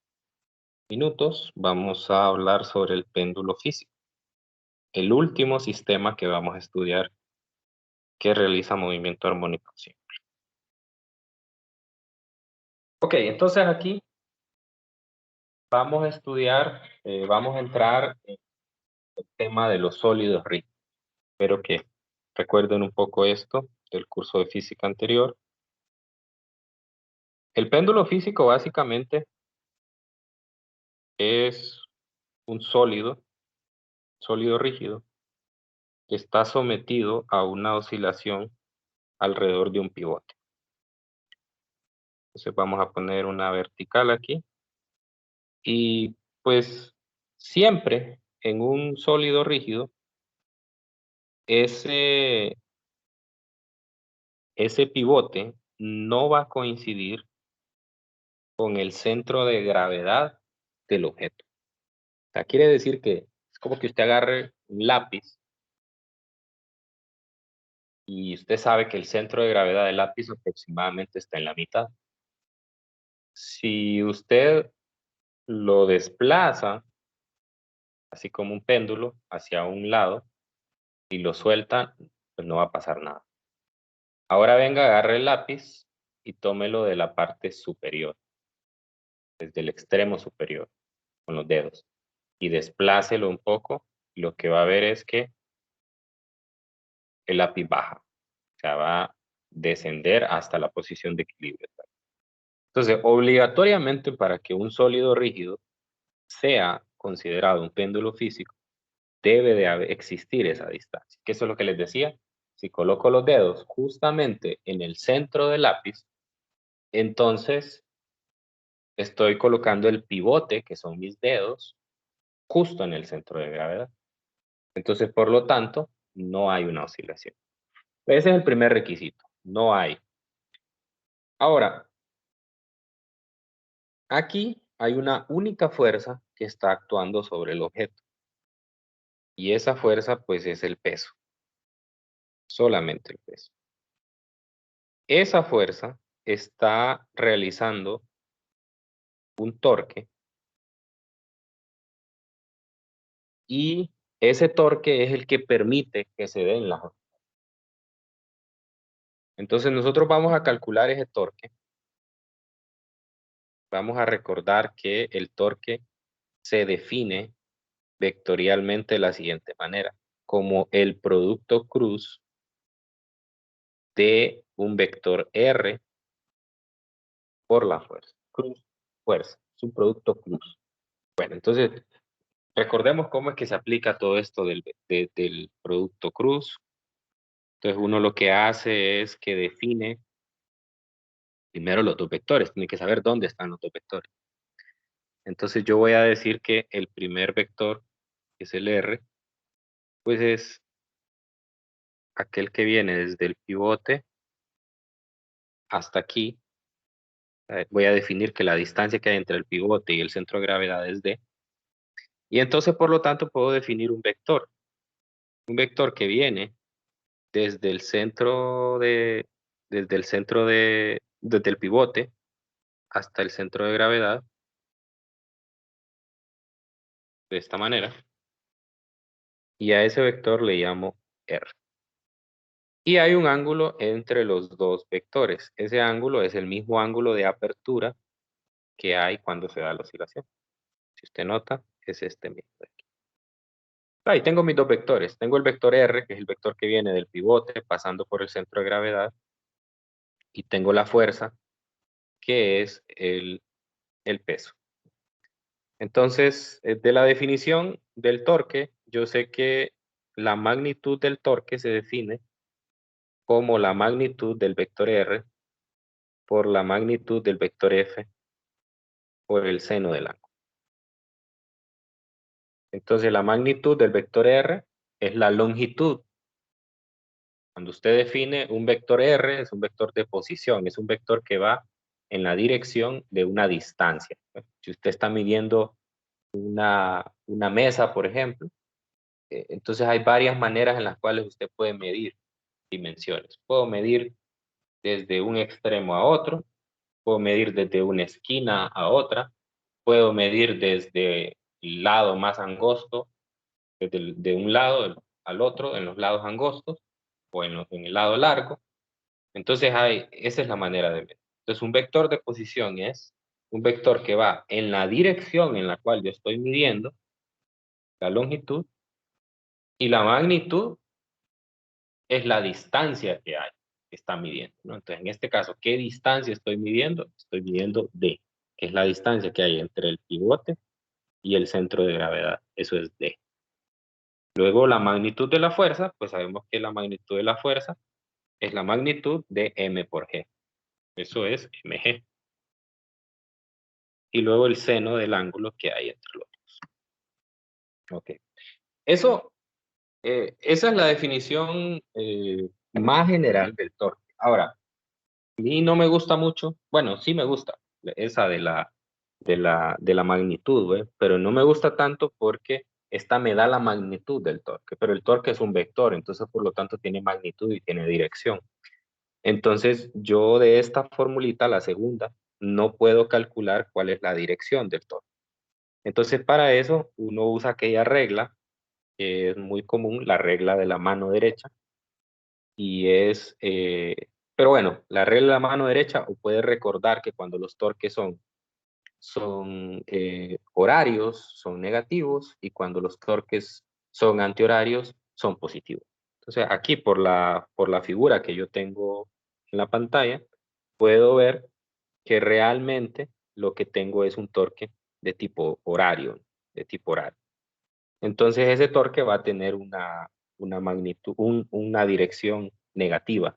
[SPEAKER 1] minutos vamos a hablar sobre el péndulo físico, el último sistema que vamos a estudiar que realiza movimiento armónico simple. Ok, entonces aquí vamos a estudiar, vamos a entrar en el tema de los sólidos rígidos. Espero que recuerden un poco esto del curso de física anterior. El péndulo físico básicamente es un sólido rígido, que está sometido a una oscilación alrededor de un pivote. Entonces vamos a poner una vertical aquí. Y pues siempre en un sólido rígido, ese pivote no va a coincidir con el centro de gravedad del objeto. O sea, quiere decir que es como que usted agarre un lápiz y usted sabe que el centro de gravedad del lápiz aproximadamente está en la mitad. Si usted lo desplaza, así como un péndulo, hacia un lado y lo suelta, pues no va a pasar nada. Ahora venga, agarre el lápiz y tómelo de la parte superior, desde el extremo superior, con los dedos, y desplácelo un poco. Lo que va a ver es que el lápiz baja, o sea, va a descender hasta la posición de equilibrio. Entonces, obligatoriamente para que un sólido rígido sea considerado un péndulo físico, debe de existir esa distancia. Que eso es lo que les decía. Si coloco los dedos justamente en el centro del lápiz, entonces estoy colocando el pivote, que son mis dedos, justo en el centro de gravedad. Entonces, por lo tanto, no hay una oscilación. Ese es el primer requisito. No hay. Ahora, aquí hay una única fuerza que está actuando sobre el objeto. Y esa fuerza, pues, es el peso. Solamente el peso. Esa fuerza está realizando un torque. Y ese torque es el que permite que se den las ondas. Entonces nosotros vamos a calcular ese torque. Vamos a recordar que el torque se define vectorialmente de la siguiente manera, como el producto cruz de un vector R por la fuerza. Cruz, fuerza, es un producto cruz. Bueno, entonces recordemos cómo es que se aplica todo esto del producto cruz. Entonces uno lo que hace es que define primero los dos vectores, tiene que saber dónde están los dos vectores. Entonces yo voy a decir que el primer vector, que es el R, pues es aquel que viene desde el pivote hasta aquí. Voy a definir que la distancia que hay entre el pivote y el centro de gravedad es D. Y entonces, por lo tanto, puedo definir un vector. Un vector que viene desde el desde el pivote hasta el centro de gravedad, de esta manera. Y a ese vector le llamo R. Y hay un ángulo entre los dos vectores. Ese ángulo es el mismo ángulo de apertura que hay cuando se da la oscilación. Si usted nota, es este mismo de aquí. Ahí tengo mis dos vectores. Tengo el vector R, que es el vector que viene del pivote pasando por el centro de gravedad. Y tengo la fuerza, que es el peso. Entonces, de la definición del torque, yo sé que la magnitud del torque se define como la magnitud del vector R por la magnitud del vector F por el seno del ángulo. Entonces, la magnitud del vector R es la longitud. Cuando usted define un vector R, es un vector de posición, es un vector que va en la dirección de una distancia. Si usted está midiendo una mesa, por ejemplo, entonces hay varias maneras en las cuales usted puede medir dimensiones. Puedo medir desde un extremo a otro, puedo medir desde una esquina a otra, puedo medir desde el lado más angosto, de un lado al otro, en los lados angostos, o en el lado largo. Entonces esa es la manera de medir. Entonces un vector de posición es un vector que va en la dirección en la cual yo estoy midiendo la longitud, y la magnitud es la distancia que hay. está midiendo, ¿no? Entonces, en este caso, ¿qué distancia estoy midiendo? Estoy midiendo D, que es la distancia que hay entre el pivote y el centro de gravedad. Eso es D. Luego, la magnitud de la fuerza, pues sabemos que la magnitud de la fuerza es la magnitud de M por G. Eso es mg. Y luego el seno del ángulo que hay entre los dos. Ok. Eso, esa es la definición más general del torque. Ahora, a mí no me gusta mucho, bueno, sí me gusta, esa de la magnitud, ¿ve? Pero no me gusta tanto porque esta me da la magnitud del torque, pero el torque es un vector, entonces por lo tanto tiene magnitud y tiene dirección. Entonces yo de esta formulita, la segunda, no puedo calcular cuál es la dirección del torque. Entonces para eso uno usa aquella regla que es muy común, la regla de la mano derecha, y es, pero bueno, la regla de la mano derecha, o puede recordar que cuando los torques son horarios, son negativos, y cuando los torques son antihorarios, son positivos. Entonces aquí por la figura que yo tengo en la pantalla, puedo ver que realmente lo que tengo es un torque de tipo horario, de tipo horario. Entonces ese torque va a tener una magnitud, una dirección negativa.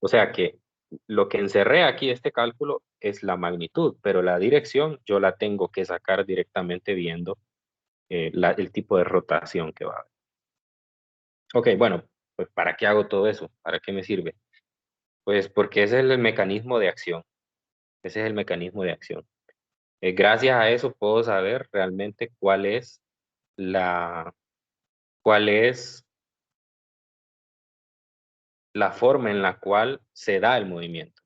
[SPEAKER 1] O sea que lo que encerré aquí este cálculo es la magnitud, pero la dirección yo la tengo que sacar directamente viendo el tipo de rotación que va a haber. Ok, bueno, pues ¿para qué hago todo eso? ¿Para qué me sirve? Pues porque ese es el mecanismo de acción. Ese es el mecanismo de acción. Gracias a eso puedo saber realmente cuál es la forma en la cual se da el movimiento.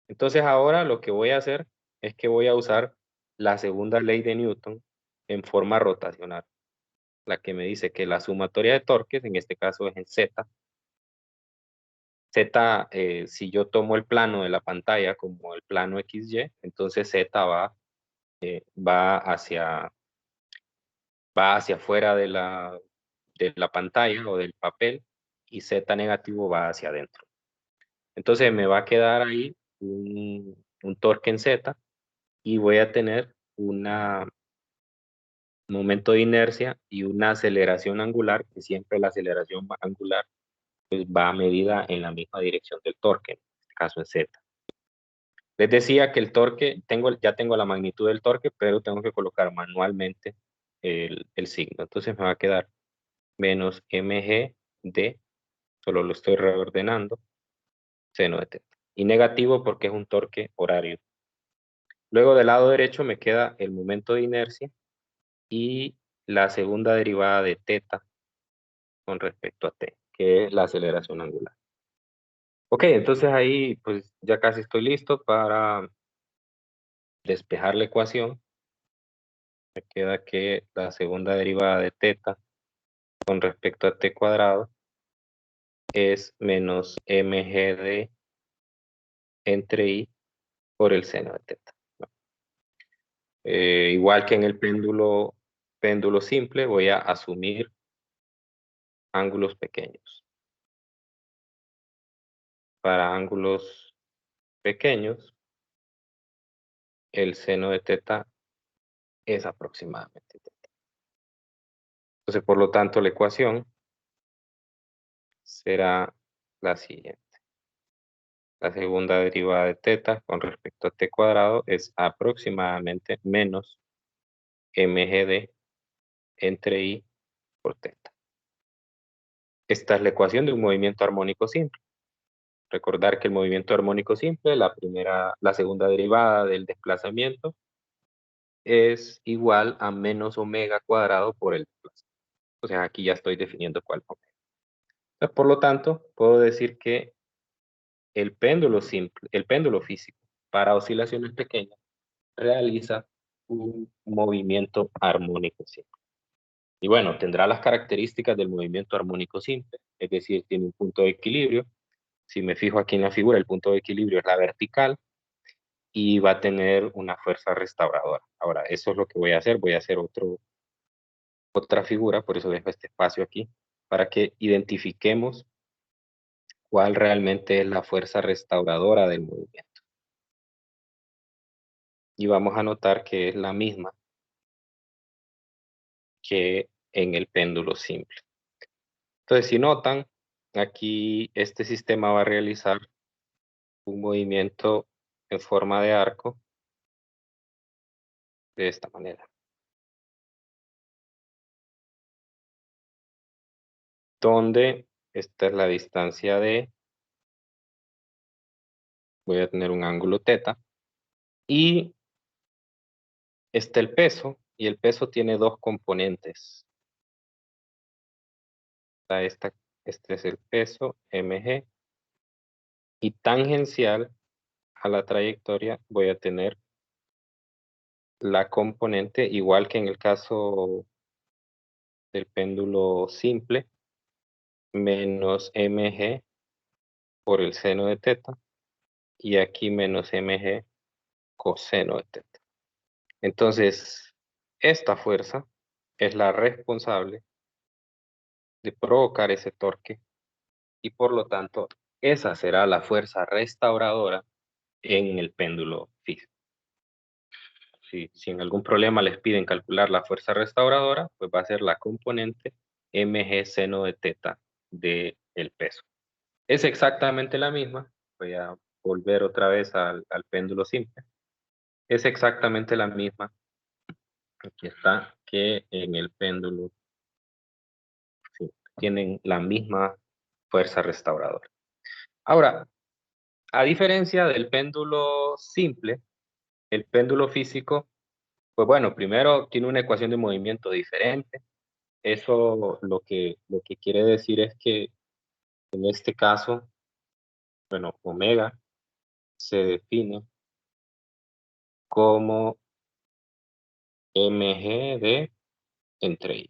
[SPEAKER 1] Entonces ahora lo que voy a hacer es que voy a usar la segunda ley de Newton en forma rotacional, la que me dice que la sumatoria de torques, en este caso es en Z, si yo tomo el plano de la pantalla como el plano XY, entonces Z va hacia afuera de la pantalla o del papel, y Z negativo va hacia adentro. Entonces me va a quedar ahí un torque en Z, y voy a tener un momento de inercia y una aceleración angular, que siempre la aceleración angular pues, va medida en la misma dirección del torque, en este caso en Z. Les decía que el torque, ya tengo la magnitud del torque, pero tengo que colocar manualmente el signo. Entonces me va a quedar menos mg de, solo lo estoy reordenando, seno de teta. Y negativo porque es un torque horario. Luego del lado derecho me queda el momento de inercia y la segunda derivada de teta con respecto a t, que es la aceleración angular. Ok, entonces ahí pues ya casi estoy listo para despejar la ecuación. Me queda que la segunda derivada de teta con respecto a t cuadrado es menos mgd entre i por el seno de teta. Igual que en el péndulo simple, voy a asumir ángulos pequeños. Para ángulos pequeños, el seno de teta es aproximadamente teta. Entonces, por lo tanto, la ecuación será la siguiente. La segunda derivada de teta con respecto a t cuadrado es aproximadamente menos mgd entre i por teta. Esta es la ecuación de un movimiento armónico simple. Recordar que el movimiento armónico simple, la segunda derivada del desplazamiento, es igual a menos omega cuadrado por el desplazamiento. O sea, aquí ya estoy definiendo cuál omega. Entonces, por lo tanto, puedo decir que el péndulo simple, el péndulo físico, para oscilaciones pequeñas, realiza un movimiento armónico simple. Y bueno, tendrá las características del movimiento armónico simple, es decir, tiene un punto de equilibrio. Si me fijo aquí en la figura, el punto de equilibrio es la vertical y va a tener una fuerza restauradora. Ahora, eso es lo que voy a hacer otra figura, por eso dejo este espacio aquí, para que identifiquemos cuál realmente es la fuerza restauradora del movimiento. Y vamos a notar que es la misma que en el péndulo simple. Entonces, si notan, aquí este sistema va a realizar un movimiento en forma de arco de esta manera. Donde esta es la distancia de, voy a tener un ángulo teta, y está el peso, y el peso tiene dos componentes. Este es el peso, mg, y tangencial a la trayectoria voy a tener la componente, igual que en el caso del péndulo simple, menos mg por el seno de teta, y aquí menos mg coseno de teta. Entonces, esta fuerza es la responsable de provocar ese torque, y por lo tanto, esa será la fuerza restauradora en el péndulo físico. Si en algún problema les piden calcular la fuerza restauradora, pues va a ser la componente mg seno de teta del peso. Es exactamente la misma, voy a volver otra vez al péndulo simple, es exactamente la misma, aquí está, que en el péndulo simple. Tienen la misma fuerza restauradora. Ahora, a diferencia del péndulo simple, el péndulo físico, pues bueno, primero tiene una ecuación de movimiento diferente. Eso lo que quiere decir es que en este caso, bueno, omega se define como mg de entre i.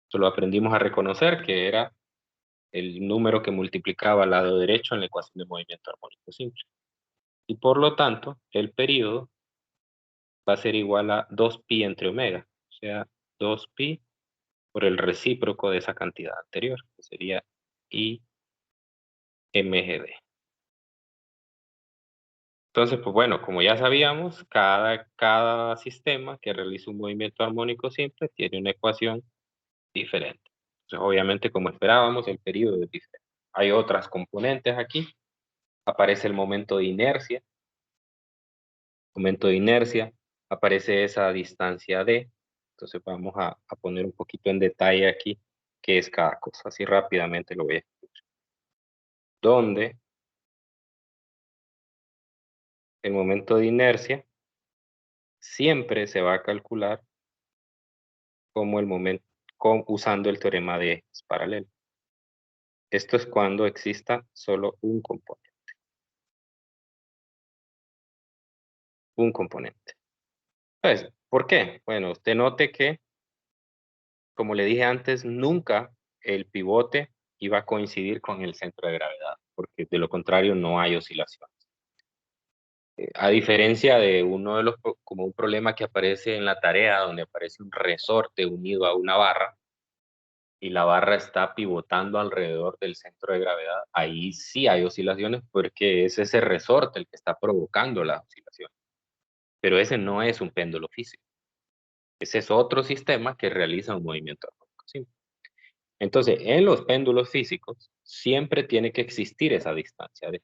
[SPEAKER 1] Eso lo aprendimos a reconocer, que era el número que multiplicaba al lado derecho en la ecuación de movimiento armónico simple. Y por lo tanto, el período va a ser igual a 2pi entre omega, o sea, 2pi por el recíproco de esa cantidad anterior, que sería i mgd. Entonces, pues bueno, como ya sabíamos, cada sistema que realiza un movimiento armónico simple tiene una ecuación diferente. Entonces, obviamente, como esperábamos, el período es diferente. Hay otras componentes aquí. Aparece el momento de inercia. Momento de inercia. Aparece esa distancia d. Entonces, vamos a poner un poquito en detalle aquí qué es cada cosa. Así rápidamente lo voy a explicar. Donde el momento de inercia siempre se va a calcular como el momento, usando el teorema de ejes paralelos. Esto es cuando exista solo un componente. Un componente. Entonces, ¿por qué? Bueno, usted note que, como le dije antes, nunca el pivote iba a coincidir con el centro de gravedad, porque de lo contrario no hay oscilaciones. A diferencia de uno de los, como un problema que aparece en la tarea, donde aparece un resorte unido a una barra, y la barra está pivotando alrededor del centro de gravedad, ahí sí hay oscilaciones porque es ese resorte el que está provocando la oscilación. Pero ese no es un péndulo físico. Ese es otro sistema que realiza un movimiento armónico simple. Entonces, en los péndulos físicos siempre tiene que existir esa distancia d.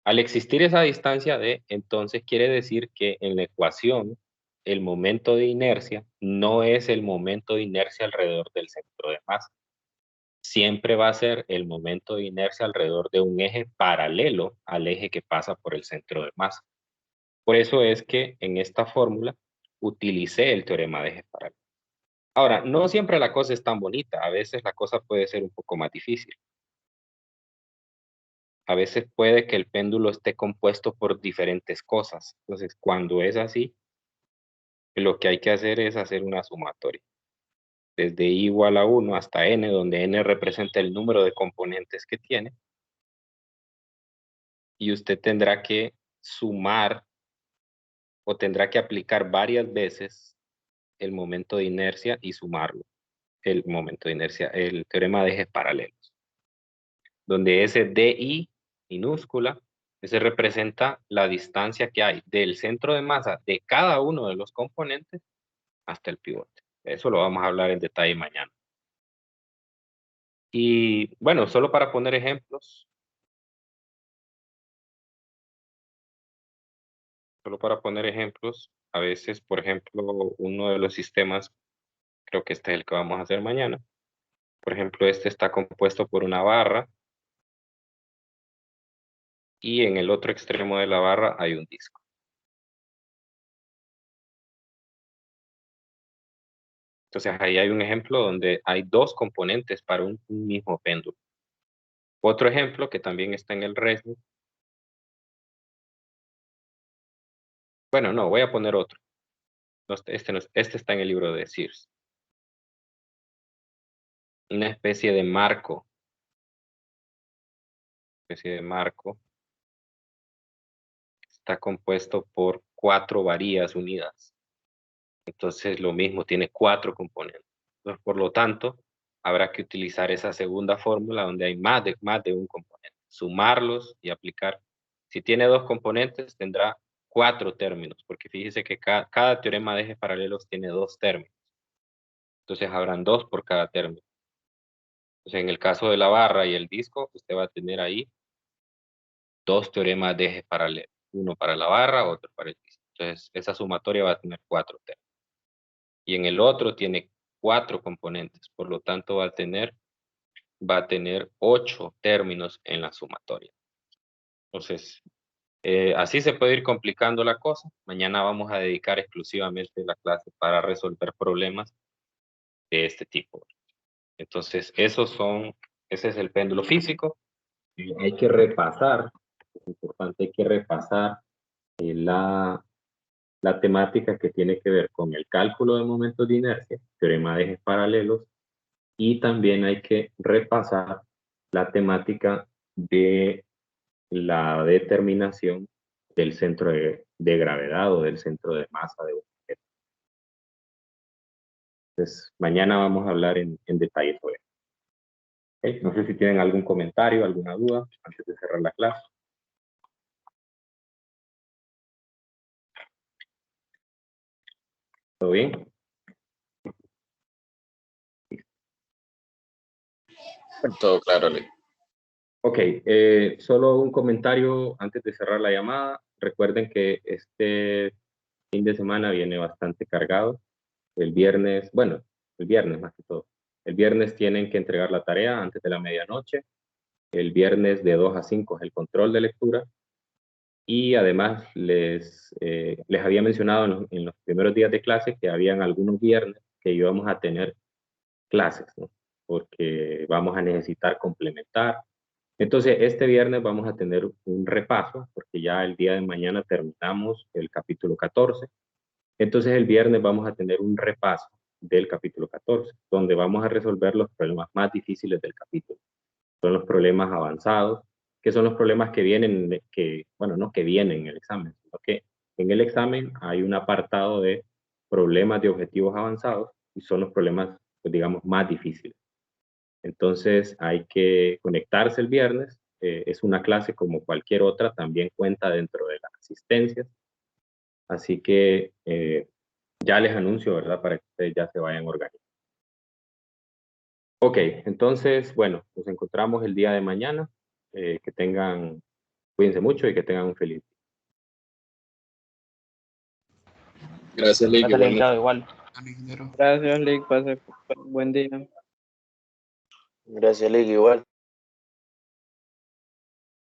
[SPEAKER 1] Al existir esa distancia d, entonces quiere decir que en la ecuación el momento de inercia no es el momento de inercia alrededor del centro de masa. Siempre va a ser el momento de inercia alrededor de un eje paralelo al eje que pasa por el centro de masa. Por eso es que en esta fórmula utilicé el teorema de ejes paralelos. Ahora, no siempre la cosa es tan bonita, a veces la cosa puede ser un poco más difícil. A veces puede que el péndulo esté compuesto por diferentes cosas. Entonces, cuando es así, lo que hay que hacer es hacer una sumatoria. Desde i igual a 1 hasta n, donde n representa el número de componentes que tiene. Y usted tendrá que sumar o tendrá que aplicar varias veces el momento de inercia y sumarlo. El momento de inercia, el teorema de ejes paralelos. donde ese DI minúscula, ese representa la distancia que hay del centro de masa de cada uno de los componentes hasta el pivote. Eso lo vamos a hablar en detalle mañana. Y bueno, solo para poner ejemplos. A veces, por ejemplo, uno de los sistemas, creo que este es el que vamos a hacer mañana. Por ejemplo, este está compuesto por una barra y en el otro extremo de la barra hay un disco. Entonces ahí hay un ejemplo donde hay dos componentes para un mismo péndulo. Otro ejemplo que también está en el RESNI. Bueno, no, voy a poner otro. Este está en el libro de Sears. Una especie de marco. Está compuesto por 4 varillas unidas. Entonces lo mismo, tiene 4 componentes. Entonces, por lo tanto, habrá que utilizar esa segunda fórmula donde hay más de un componente. Sumarlos y aplicar. Si tiene 2 componentes, tendrá 4 términos, porque fíjese que cada teorema de ejes paralelos tiene 2 términos. Entonces habrán 2 por cada término. Entonces, en el caso de la barra y el disco, usted va a tener ahí 2 teoremas de ejes paralelos. Uno para la barra, otro para el disco. Entonces, esa sumatoria va a tener 4 términos. Y en el otro tiene 4 componentes. Por lo tanto, va a tener 8 términos en la sumatoria. Entonces, así se puede ir complicando la cosa. Mañana vamos a dedicar exclusivamente la clase para resolver problemas de este tipo. Entonces, ese es el péndulo físico. Hay que repasar, es importante, hay que repasar la temática que tiene que ver con el cálculo de momentos de inercia, teorema de ejes paralelos, y también hay que repasar la temática de la determinación del centro de gravedad o del centro de masa de un objeto. Entonces, mañana vamos a hablar en detalle sobre eso. ¿Okay? No sé si tienen algún comentario, alguna duda antes de cerrar la clase. ¿Todo bien?
[SPEAKER 4] Todo claro, Lee.
[SPEAKER 1] Ok, solo un comentario antes de cerrar la llamada. Recuerden que este fin de semana viene bastante cargado. El viernes más que todo. El viernes tienen que entregar la tarea antes de la medianoche. El viernes de 2 a 5 es el control de lectura. Y además les había mencionado en los primeros días de clase que habían algunos viernes que íbamos a tener clases, ¿no? Porque vamos a necesitar complementar. Entonces, este viernes vamos a tener un repaso, porque ya el día de mañana terminamos el capítulo 14. Entonces, el viernes vamos a tener un repaso del capítulo 14, donde vamos a resolver los problemas más difíciles del capítulo. Son los problemas avanzados, que son los problemas que vienen, no que vienen en el examen, sino que en el examen hay un apartado de problemas de objetivos avanzados y son los problemas, pues, digamos, más difíciles. Entonces hay que conectarse el viernes. Es una clase como cualquier otra, también cuenta dentro de las asistencias. Así que ya les anuncio, ¿verdad? Para que ustedes ya se vayan organizando. Ok, entonces, bueno, nos encontramos el día de mañana. Cuídense mucho y que tengan un feliz día.
[SPEAKER 4] Gracias, Lee.
[SPEAKER 3] Gracias, licenciado, igual.
[SPEAKER 2] Ingeniero.
[SPEAKER 7] Gracias, Lick. Pase buen día.
[SPEAKER 4] Gracias, Lee. Igual.